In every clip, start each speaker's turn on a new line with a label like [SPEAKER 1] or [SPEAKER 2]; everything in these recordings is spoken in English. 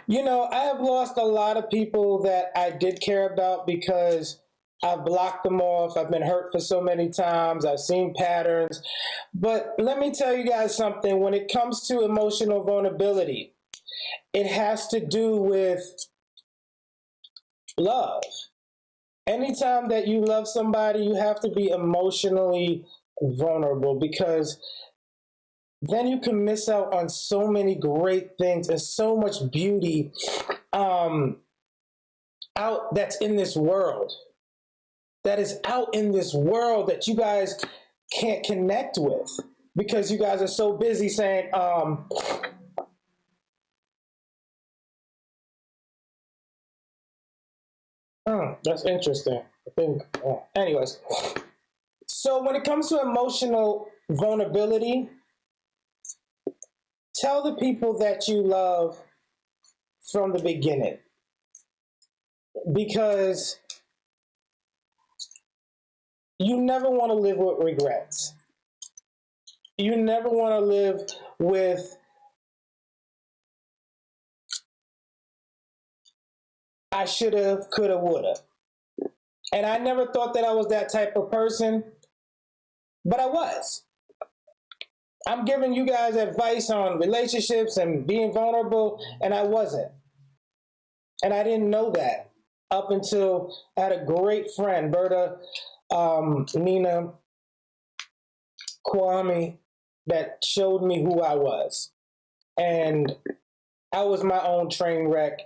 [SPEAKER 1] You know, I have lost a lot of people that I did care about because I've blocked them off. I've been hurt for so many times. I've seen patterns. But let me tell you guys something. When it comes to emotional vulnerability, it has to do with love. Anytime that you love somebody, you have to be emotionally vulnerable, because then you can miss out on so many great things and so much beauty out that's in this world. That is out in this world that you guys can't connect with because you guys are so busy saying, that's interesting. I think, anyways. So when it comes to emotional vulnerability, tell the people that you love from the beginning, because you never want to live with regrets. You never want to live with, I should have, could have, would have. And I never thought that I was that type of person, but I was. I'm giving you guys advice on relationships and being vulnerable, and I wasn't. And I didn't know that up until I had a great friend, Berta, Nina, Kwame, that showed me who I was. And I was my own train wreck.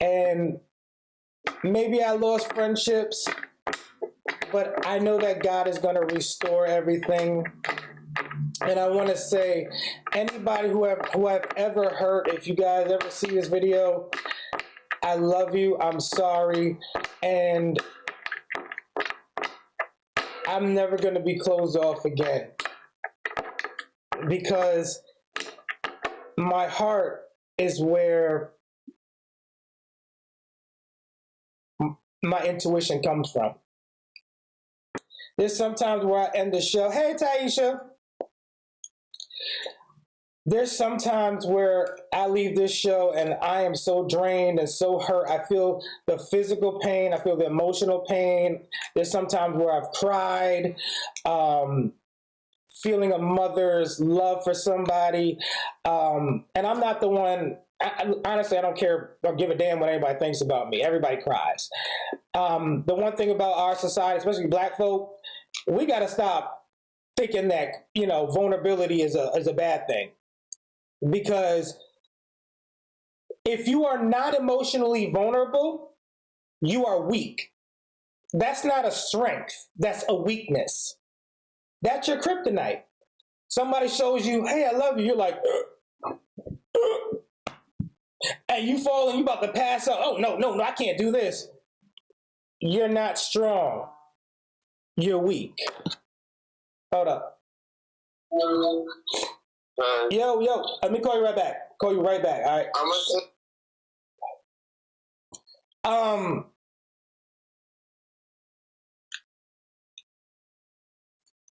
[SPEAKER 1] And maybe I lost friendships, but I know that God is going to restore everything. And I want to say, anybody who I've ever hurt, if you guys ever see this video, I love you. I'm sorry. And I'm never going to be closed off again, because my heart is where my intuition comes from. There's sometimes where I end the show. Hey, Taisha. There's sometimes where I leave this show and I am so drained and so hurt. I feel the physical pain. I feel the emotional pain. There's sometimes where I've cried, feeling a mother's love for somebody. And I'm not the one, honestly, I don't care or give a damn what anybody thinks about me. Everybody cries. The one thing about our society, especially black folk, we got to stop thinking that, you know, vulnerability is a bad thing. Because if you are not emotionally vulnerable, you are weak. That's not a strength. That's a weakness. That's your kryptonite. Somebody shows you, hey, I love you. You're like, and you fall and you about to pass out. Oh, no, I can't do this. You're not strong. You're weak. Hold up. Yo, let me call you right back. Call you right back, all right?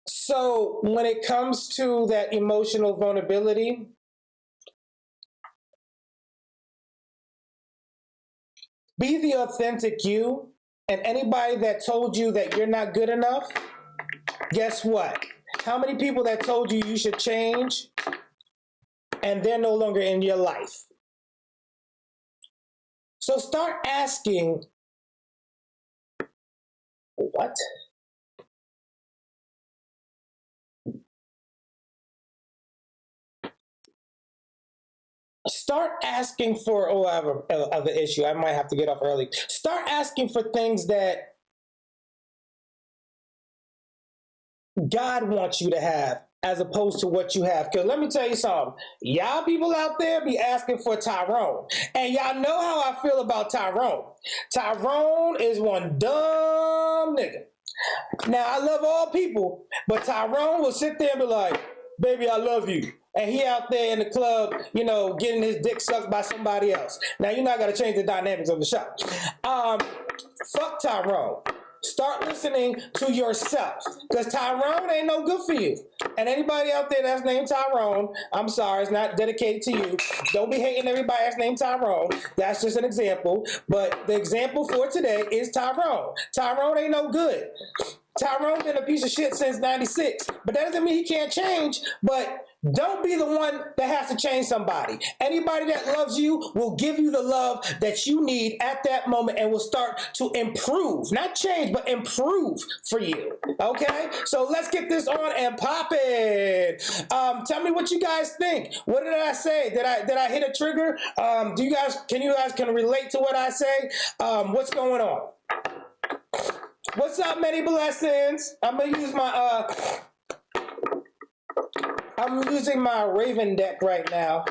[SPEAKER 1] So when it comes to that emotional vulnerability, be the authentic you, and anybody that told you that you're not good enough, guess what? How many people that told you you should change and they're no longer in your life? So start asking, what? Start asking for, oh, I have an issue. I might have to get off early. Start asking for things that God wants you to have as opposed to what you have. Because let me tell you something. Y'all people out there be asking for Tyrone. And y'all know how I feel about Tyrone. Tyrone is one dumb nigga. Now, I love all people, but Tyrone will sit there and be like, baby, I love you. And he out there in the club, you know, getting his dick sucked by somebody else. Now, you're not going to change the dynamics of the show. Fuck Tyrone. Start listening to yourself, because Tyrone ain't no good for you. And anybody out there that's named Tyrone, I'm sorry, it's not dedicated to you. Don't be hating everybody that's named Tyrone. That's just an example. But the example for today is Tyrone. Tyrone ain't no good. Tyrone been a piece of shit since 96. But that doesn't mean he can't change. But don't be the one that has to change somebody. Anybody that loves you will give you the love that you need at that moment and will start to improve. Not change, but improve for you. Okay? So let's get this on and pop it. Tell me what you guys think. What did I say? Did I hit a trigger? Can you guys relate to what I say? What's going on? What's up, many blessings? I'm gonna use my I'm using my Reaven deck right now.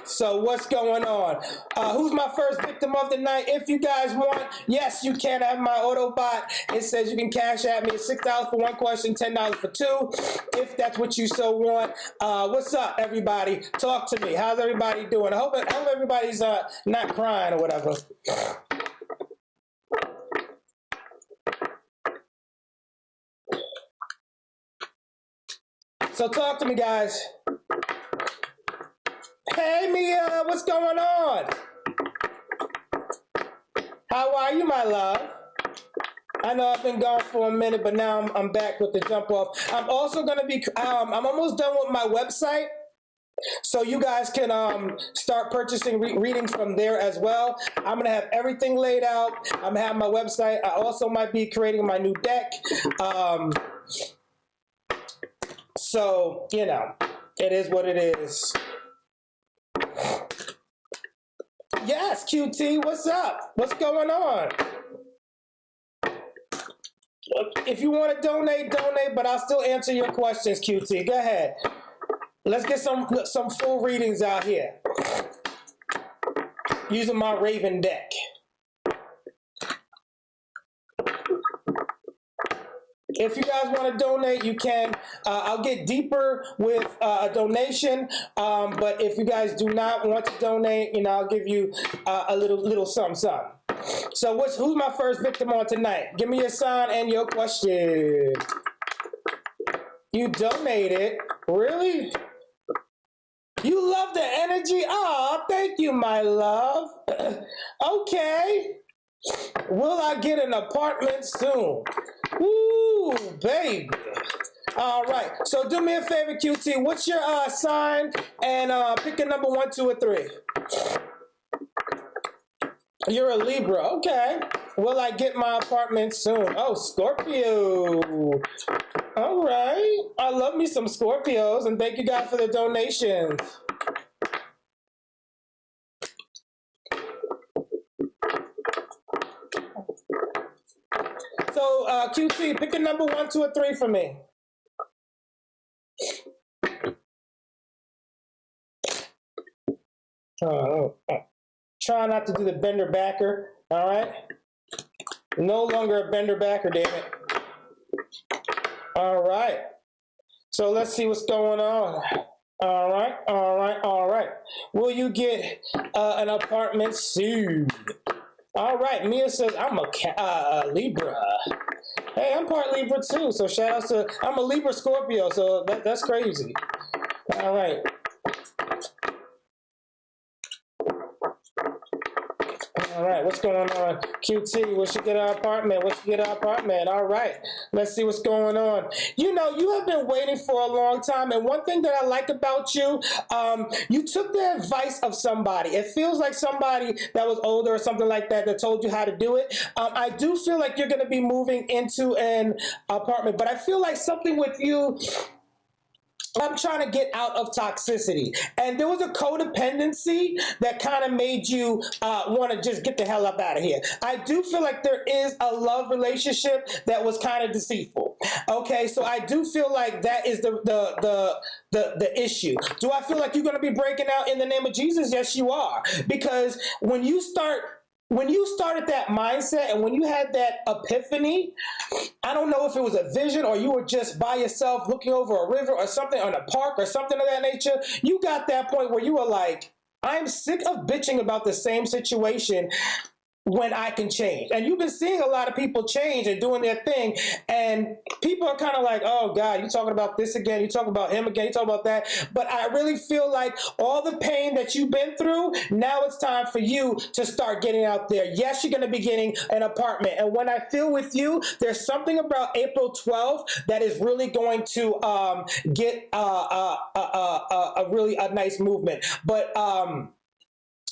[SPEAKER 1] So what's going on? Who's my first victim of the night? If you guys want, yes, you can have my Autobot. It says you can cash at me. It's $6 for one question, $10 for two, if that's what you so want. What's up, everybody? Talk to me. How's everybody doing? I hope everybody's not crying or whatever. So talk to me, guys. Hey, Mia, what's going on? How are you, my love? I know I've been gone for a minute, but now I'm back with the jump off. I'm also going to be, I'm almost done with my website. So you guys can start purchasing readings from there as well. I'm going to have everything laid out. I'm going to have my website. I also might be creating my new deck. So, you know, it is what it is. Yes, QT, what's up? What's going on? If you want to donate, but I'll still answer your questions, QT. Go ahead. Let's get some full readings out here. Using my Reaven deck. If you guys want to donate, you can. I'll get deeper with a donation, but if you guys do not want to donate, you know, I'll give you a little something. So who's my first victim on tonight? Give me your sign and your question. You donated? Really? You love the energy? Oh, thank you, my love. Okay. Will I get an apartment soon? Ooh, baby. All right. So do me a favor, QT. What's your sign? And pick a number 1, 2, or 3. You're a Libra. Okay. Will I get my apartment soon? Oh, Scorpio. All right. I love me some Scorpios, and thank you guys for the donations. So, QT, pick a number 1, 2, or 3 for me. Try not to do the bender backer, all right? No longer a bender backer, damn it. All right. So let's see what's going on. All right. Will you get an apartment soon? All right, Mia says, I'm a Libra. Hey, I'm part Libra too, so shout out to, I'm a Libra Scorpio, so that's crazy. All right. All right, what's going on? QT, we should get our apartment. All right, let's see what's going on. You know, you have been waiting for a long time, and one thing that I like about you, you took the advice of somebody. It feels like somebody that was older or something like that that told you how to do it. I do feel like you're going to be moving into an apartment, but I feel like something with you, I'm trying to get out of toxicity. And there was a codependency that kind of made you want to just get the hell up out of here. I do feel like there is a love relationship that was kind of deceitful. Okay, so I do feel like that is the issue. Do I feel like you're going to be breaking out in the name of Jesus? Yes, you are. Because when you started that mindset and when you had that epiphany, I don't know if it was a vision or you were just by yourself looking over a river or something on a park or something of that nature. You got that point where you were like, I'm sick of bitching about the same situation. when I can change. And you've been seeing a lot of people change and doing their thing. And people are kind of like, oh God, you're talking about this again. You're talking about him again. You talking about that. But I really feel like all the pain that you've been through, now it's time for you to start getting out there. Yes, you're going to be getting an apartment. And when I feel with you, there's something about April 12th that is really going to get a really nice movement. But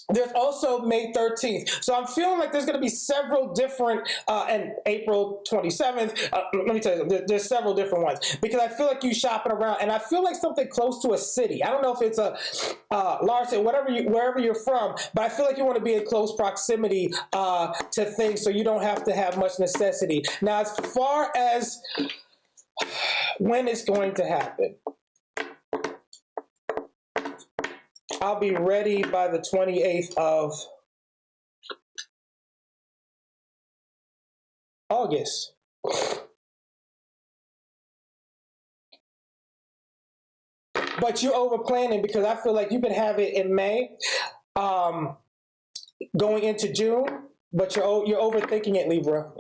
[SPEAKER 1] there's also May 13th. So I'm feeling like there's going to be several different, and April 27th. Let me tell you, there's several different ones because I feel like you shopping around and I feel like something close to a city. I don't know if it's a large city, wherever you're from, but I feel like you want to be in close proximity to things so you don't have to have much necessity. Now, as far as when it's going to happen, I'll be ready by the 28th of August. But you're over planning because I feel like you could have it in May, going into June, but you're overthinking it, Libra.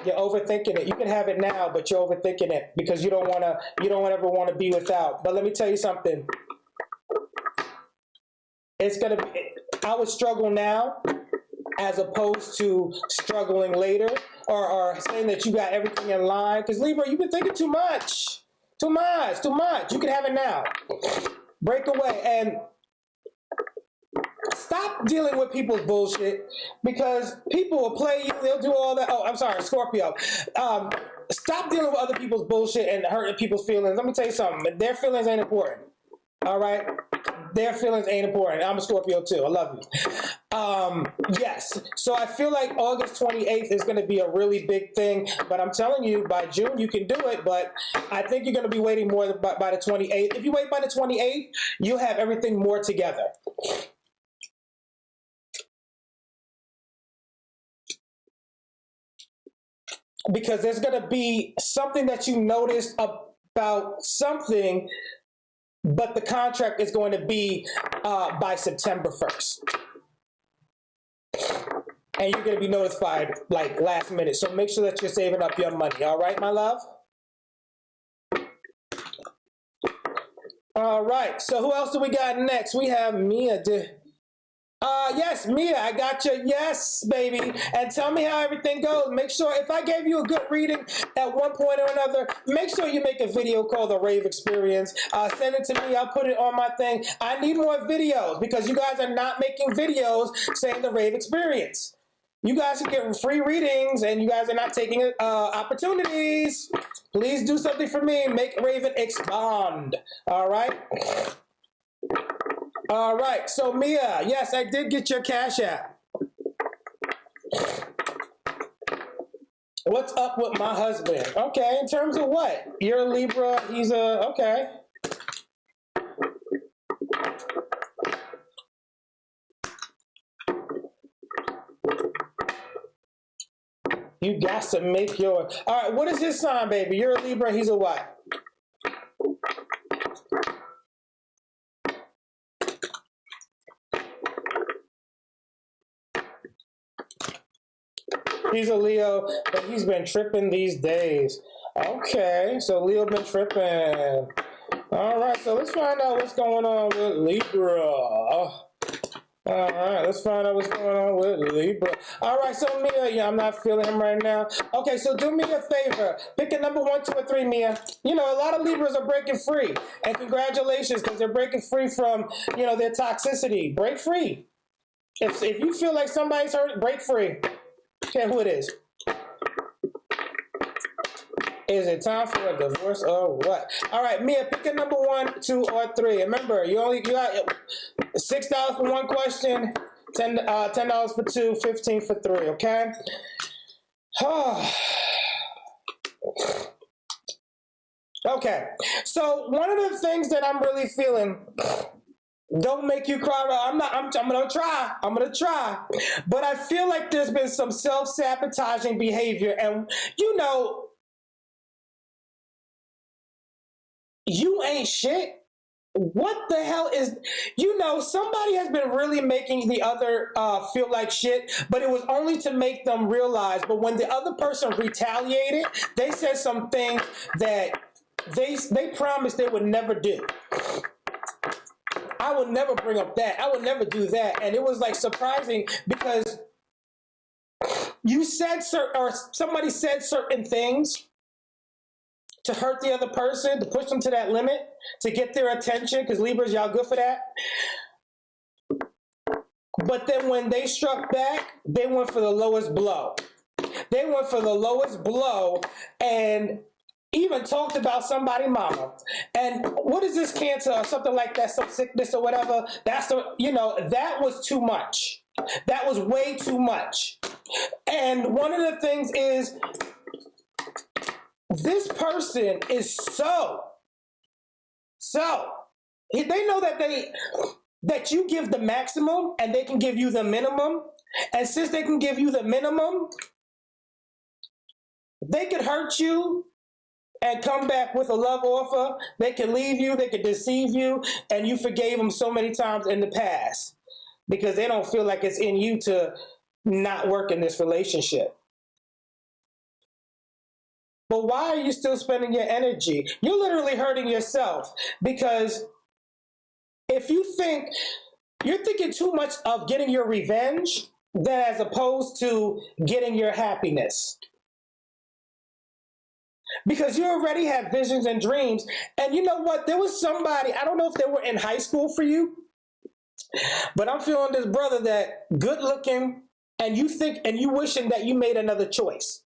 [SPEAKER 1] You're overthinking it. You can have it now, but you're overthinking it because you don't ever want to be without. But let me tell you something. It's going to be, I would struggle now as opposed to struggling later or saying that you got everything in line. Because Libra, you've been thinking too much. Too much. You can have it now. Break away and stop dealing with people's bullshit because people will play you. They'll do all that. Oh, I'm sorry, Scorpio. Stop dealing with other people's bullshit and hurting people's feelings. Let me tell you something. Their feelings ain't important. All right? Their feelings ain't important. I'm a Scorpio too. I love you. Yes. So I feel like August 28th is going to be a really big thing. But I'm telling you, by June, you can do it. But I think you're going to be waiting more by the 28th. If you wait by the 28th, you'll have everything more together. Because there's going to be something that you noticed about something, but the contract is going to be by September 1st. And you're going to be notified like last minute. So make sure that you're saving up your money. All right, my love? All right. So who else do we got next? We have Mia. Yes, Mia, I got you. Yes, baby. And tell me how everything goes. Make sure, if I gave you a good reading at one point or another, make sure you make a video called the Rave Experience. Send it to me. I'll put it on my thing. I need more videos because you guys are not making videos saying the Rave Experience. You guys are getting free readings and you guys are not taking opportunities. Please do something for me. Make Raven expand. All right? All right, so Mia, yes, I did get your Cash App. What's up with my husband? Okay, in terms of what? You're a Libra, he's a, okay. You got to make your, all right, what is his sign, baby? You're a Libra, he's a what? He's a Leo, but he's been tripping these days. Okay, so Leo been tripping. All right, so let's find out what's going on with Libra. All right, let's find out what's going on with Libra. All right, so Mia, yeah, I'm not feeling him right now. Okay, so do me a favor. Pick a number 1, 2, or 3, Mia. You know, a lot of Libras are breaking free. And congratulations, because they're breaking free from, you know, their toxicity. Break free. If you feel like somebody's hurt, break free. Okay, who it is? Is it time for a divorce or what? All right, Mia, pick a number 1, 2, or 3. Remember, you got $6 for one question, $10 for 2, $15 for 3. Okay. Okay. So one of the things that I'm really feeling. Don't make you cry. I'm gonna try. But I feel like there's been some self-sabotaging behavior. And you know, you ain't shit. what the hell is, somebody has been really making the other feel like shit, but it was only to make them realize. But when the other person retaliated, they said some things that they promised they would never do. I would never bring up that. I would never do that. And it was like surprising because you said or somebody said certain things to hurt the other person, to push them to that limit, to get their attention, because Libras, y'all good for that. But then when they struck back, they went for the lowest blow. They went for the lowest blow and even talked about somebody mama. And what is this, cancer or something like that, some sickness or whatever? That's that was too much. That was way too much. And one of the things is, this person is they know that you give the maximum and they can give you the minimum. And since they can give you the minimum, they could hurt you and come back with a love offer. They can leave you, they can deceive you, and you forgave them so many times in the past because they don't feel like it's in you to not work in this relationship. But why are you still spending your energy? You're literally hurting yourself, because if you're thinking too much of getting your revenge than as opposed to getting your happiness. Because you already have visions and dreams. And you know what? There was somebody, I don't know if they were in high school for you, but I'm feeling this brother that good looking, and you wishing that you made another choice.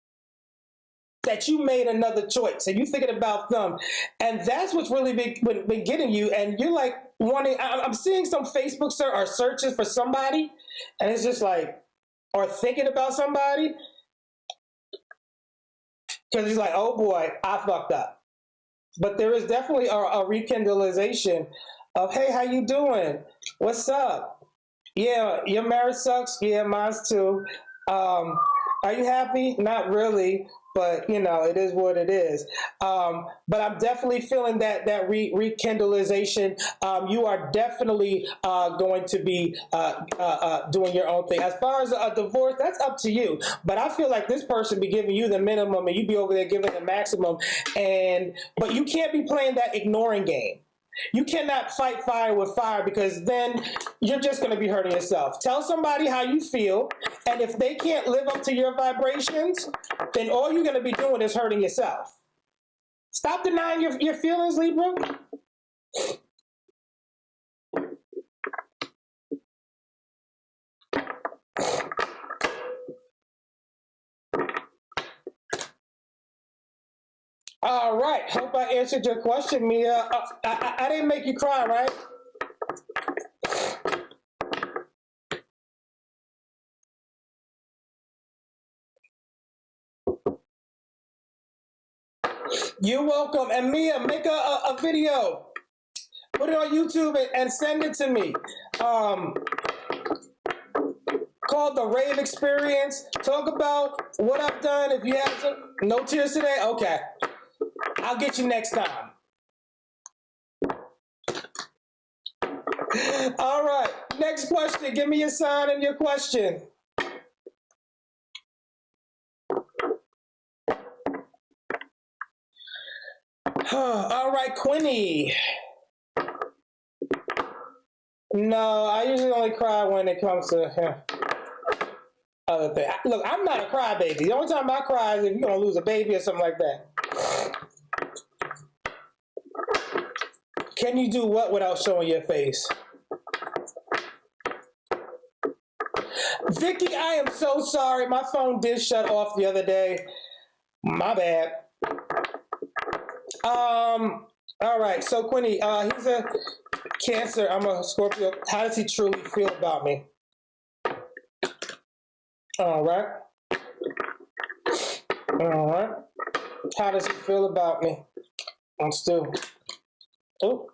[SPEAKER 1] That you made another choice and you thinking about them. And that's what's really been getting you. And you're like I'm seeing some Facebook or searches for somebody, and it's just like, or thinking about somebody, because he's like, oh boy, I fucked up. But there is definitely a rekindlization of, hey, how you doing? What's up? Yeah, your marriage sucks. Yeah, mine's too. Are you happy? Not really. But, it is what it is. But I'm definitely feeling that rekindlization. You are definitely going to be doing your own thing. As far as a divorce, that's up to you. But I feel like this person be giving you the minimum and you be over there giving the maximum. But you can't be playing that ignoring game. You cannot fight fire with fire, because then you're just going to be hurting yourself. Tell somebody how you feel, and if they can't live up to your vibrations, then all you're going to be doing is hurting yourself. Stop denying your feelings, Libra. All right. Hope I answered your question, Mia. I didn't make you cry, right? You're welcome. And Mia, make a video. Put it on YouTube and send it to me. Called the Rave Experience. Talk about what I've done. If you have no tears today, okay. I'll get you next time. All right. Next question. Give me your sign and your question. All right, Quinny. No, I usually only cry when it comes to other things. Look, I'm not a crybaby. The only time I cry is if you're going to lose a baby or something like that. Can you do what without showing your face? Vicky, I am so sorry. My phone did shut off the other day. My bad. All right. So, Quinny, he's a Cancer. I'm a Scorpio. How does he truly feel about me? All right. All right. How does he feel about me? I'm still... Oh,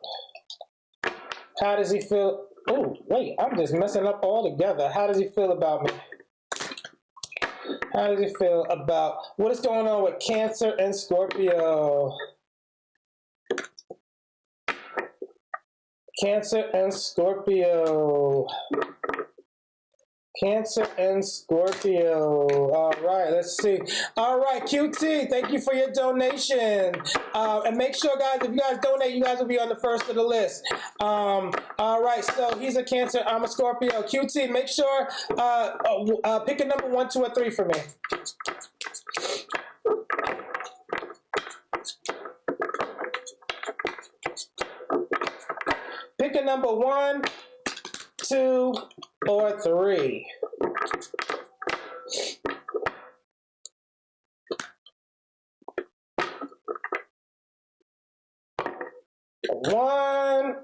[SPEAKER 1] how does he feel? Oh, wait, I'm just messing up all together. How does he feel about me? How does he feel about what is going on with Cancer and Scorpio? Cancer and Scorpio. Cancer and Scorpio. All right, let's see. All right, QT, thank you for your donation. And make sure, guys, if you guys donate, you guys will be on the first of the list. All right, so he's a Cancer, I'm a Scorpio. QT, make sure, pick a number 1, 2, or 3 for me. Pick a number 1, 2, or 3. One,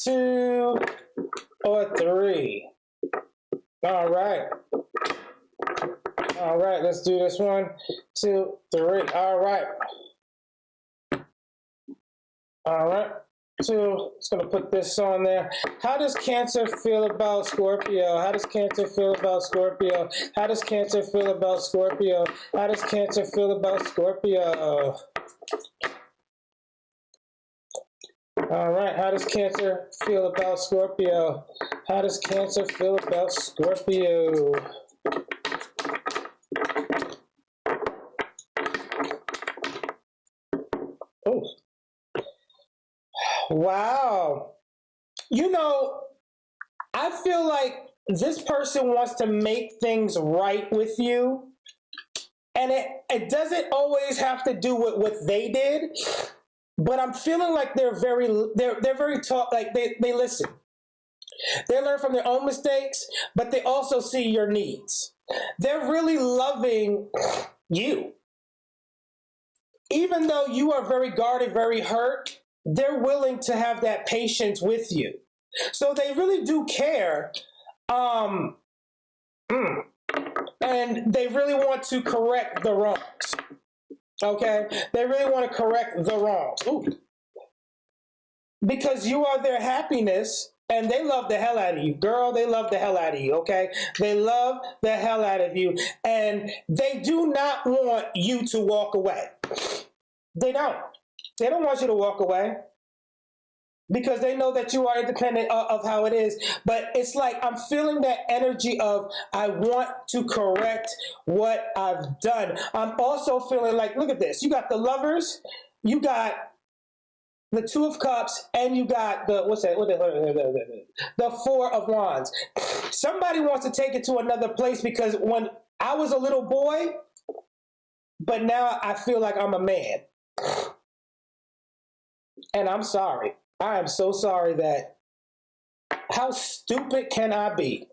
[SPEAKER 1] 2, or 3. All right. All right, let's do this. 1, 2, 3. All right. All right. 2, just gonna put this on there. How does Cancer feel about Scorpio? How does Cancer feel about Scorpio? How does Cancer feel about Scorpio? How does Cancer feel about Scorpio? All right, how does Cancer feel about Scorpio? How does Cancer feel about Scorpio? Oh. Wow. You know, I feel like this person wants to make things right with you. And it doesn't always have to do with what they did, but I'm feeling like they're very taught, like they listen. They learn from their own mistakes, but they also see your needs. They're really loving you. Even though you are very guarded, very hurt, they're willing to have that patience with you. So they really do care. And they really want to correct the wrongs. Okay? They really want to correct the wrongs. Ooh. Because you are their happiness, and they love the hell out of you. Girl, they love the hell out of you, okay? They love the hell out of you, and they do not want you to walk away. They don't. They don't want you to walk away because they know that you are independent of how it is. But it's like I'm feeling that energy of I want to correct what I've done. I'm also feeling like, look at this. You got the Lovers, you got the 2 of Cups, and you got the, the 4 of Wands. Somebody wants to take it to another place because when I was a little boy, but now I feel like I'm a man. And I'm sorry. I am so sorry that, how stupid can I be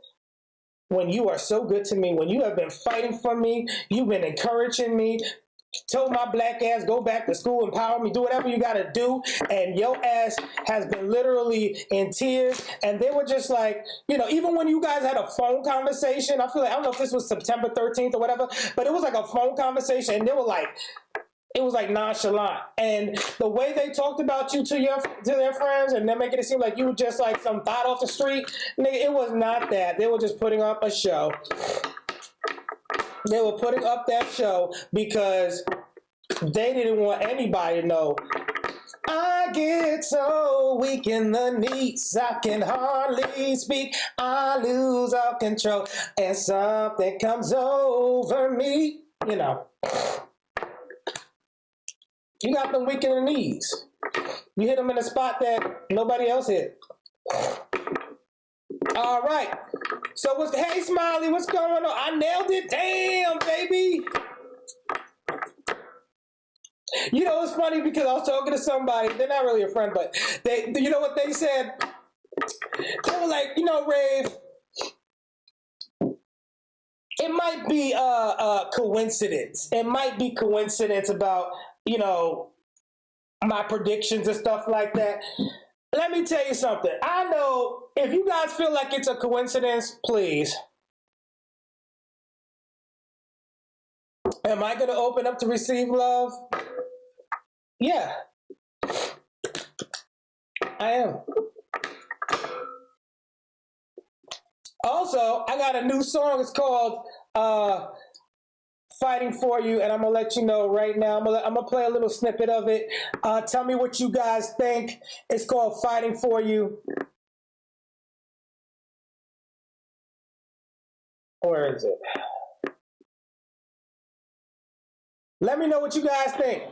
[SPEAKER 1] when you are so good to me, when you have been fighting for me, you've been encouraging me, told my black ass, go back to school, empower me, do whatever you gotta do, and your ass has been literally in tears, and they were just like, you know, even when you guys had a phone conversation, I feel like, I don't know if this was September 13th or whatever, but it was like a phone conversation, and they were like, it was like nonchalant. And the way they talked about you to their friends, and they're making it seem like you were just like some thought off the street, nigga, it was not that. They were just putting up a show. They were putting up that show because they didn't want anybody to know. I get so weak in the knees, I can hardly speak. I lose all control, and something comes over me. You know. You got them weak in the knees. You hit them in a spot that nobody else hit. All right. So hey, Smiley, what's going on? I nailed it. Damn, baby. You know, it's funny because I was talking to somebody. They're not really a friend, but they, you know what they said? They were like, you know, Rave, it might be a coincidence. It might be coincidence about, you know, my predictions and stuff like that. Let me tell you something. I know if you guys feel like it's a coincidence, please. Am I going to open up to receive love? Yeah. I am. Also, I got a new song. It's called fighting for you, and I'm gonna let you know right now. I'm gonna play a little snippet of it. Tell me what you guys think. It's called Fighting For You. Where is it? Let me know what you guys think.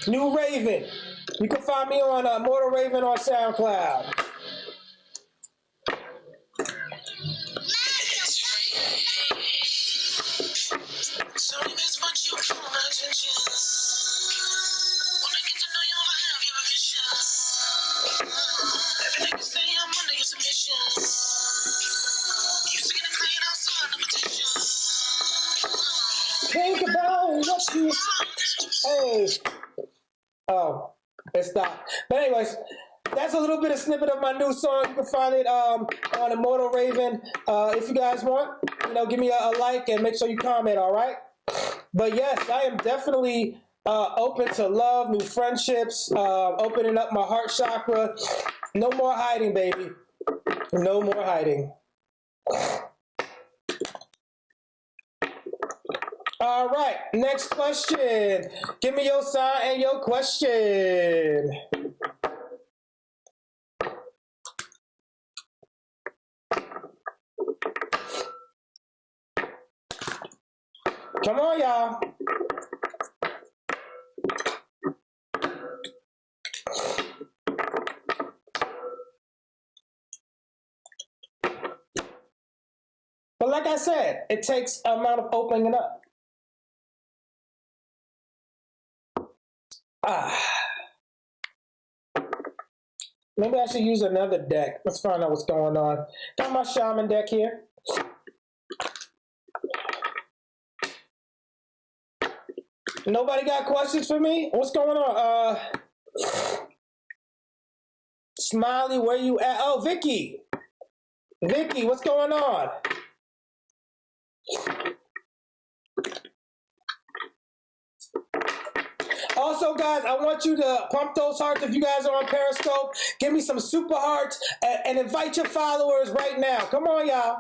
[SPEAKER 1] New Reaven. You can find me on Mortal Reaven on SoundCloud. Think about what you... Hey. Oh, it stopped. But anyways, that's a little bit of snippet of my new song. You can find it on Immortal Reaven. If you guys want, give me a like and make sure you comment, all right? But yes, I am definitely open to love, new friendships, opening up my heart chakra. No more hiding, baby. No more hiding. All right, next question. Give me your sign and your question. Come on, y'all. But like I said, it takes an amount of opening up. Maybe I should use another deck. Let's find out what's going on. Got my shaman deck here. Nobody got questions for me? What's going on? Smiley, where you at? Oh, Vicky. Vicky, what's going on? Also, guys, I want you to pump those hearts if you guys are on Periscope. Give me some super hearts and invite your followers right now. Come on, y'all.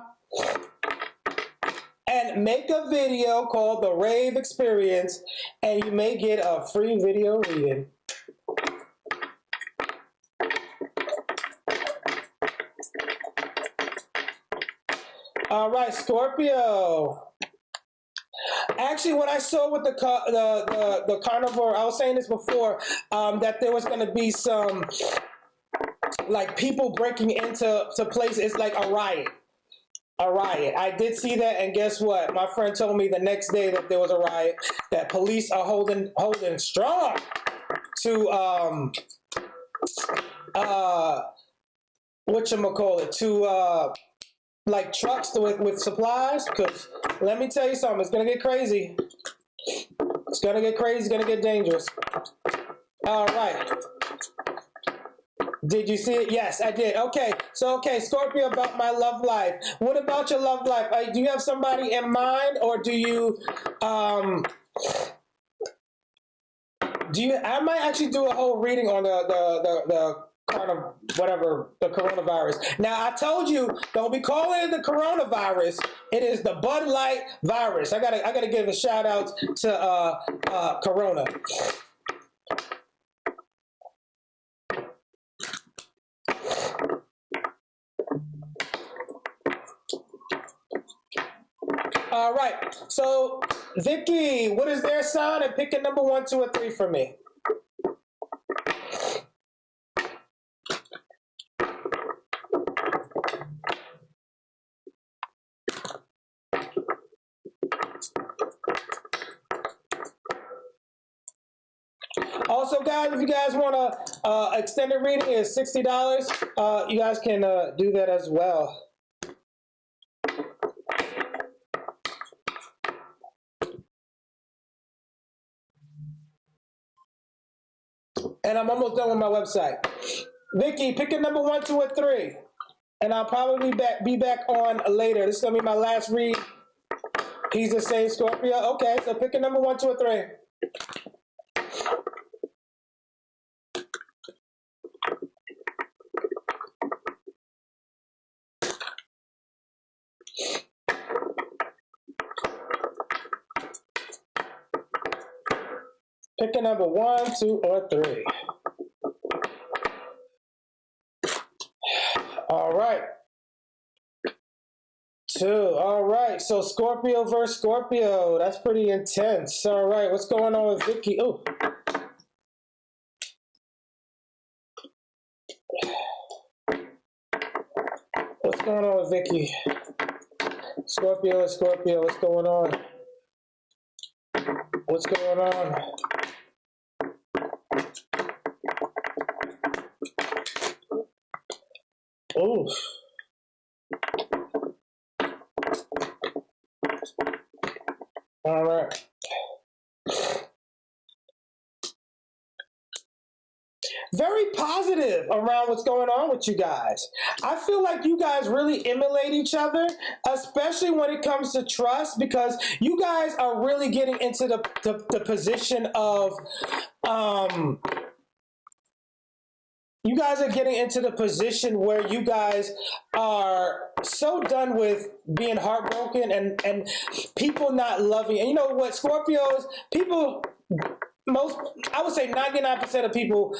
[SPEAKER 1] And make a video called The Rave Experience, and you may get a free video reading. All right, Scorpio. Actually, what I saw with the carnivore, I was saying this before, that there was going to be some, like, people breaking into places. It's like a riot. A riot. I did see that, and guess what? My friend told me the next day that there was a riot, that police are holding strong to, whatchamacallit, to, like trucks with supplies, because let me tell you something, it's going to get crazy. It's going to get crazy, it's going to get dangerous. All right. Did you see it? Yes, I did. Okay, so, Scorpio, about my love life. What about your love life? Do you have somebody in mind, or do you, I might actually do a whole reading on the coronavirus. Now, I told you, don't be calling it the coronavirus. It is the Bud Light virus. I gotta give a shout out to Corona. All right. So, Vicky, what is their sign? And pick a number 1, 2, or 3 for me. Also, guys, if you guys want a extended reading, it's $60. You guys can do that as well. And I'm almost done with my website. Vicky, pick a number 1, 2, or 3. And I'll probably be back on later. This is going to be my last read. He's the same Scorpio. Okay, so pick a number 1, 2, or 3. Pick a number 1, 2, or 3. All right. 2. All right. So Scorpio versus Scorpio. That's pretty intense. All right. What's going on with Vicky? Oh. What's going on with Vicky? Scorpio and Scorpio. What's going on? What's going on? Oh. All right. Very positive around what's going on with you guys. I feel like you guys really emulate each other, especially when it comes to trust, because you guys are really getting into the position of, you guys are getting into the position where you guys are so done with being heartbroken and people not loving. And you know what, Scorpios, people, I would say 99% of people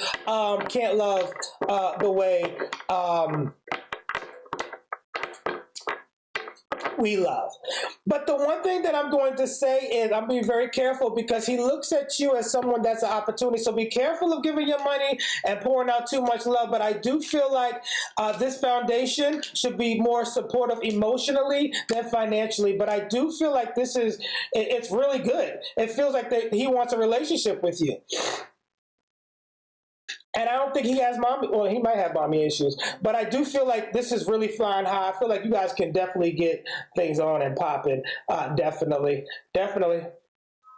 [SPEAKER 1] can't love the way we love. But the one thing that I'm going to say is I'm being very careful, because he looks at you as someone that's an opportunity. So be careful of giving your money and pouring out too much love. But I do feel like this foundation should be more supportive emotionally than financially. But I do feel like it's really good. It feels like he wants a relationship with you. And I don't think he has mommy, well, he might have mommy issues, but I do feel like this is really flying high. I feel like you guys can definitely get things on and popping. Definitely.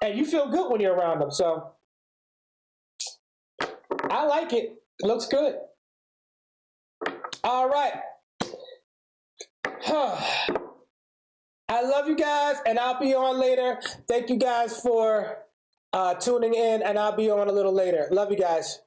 [SPEAKER 1] And you feel good when you're around them. So I like it. Looks good. All right. I love you guys, and I'll be on later. Thank you guys for tuning in, and I'll be on a little later. Love you guys.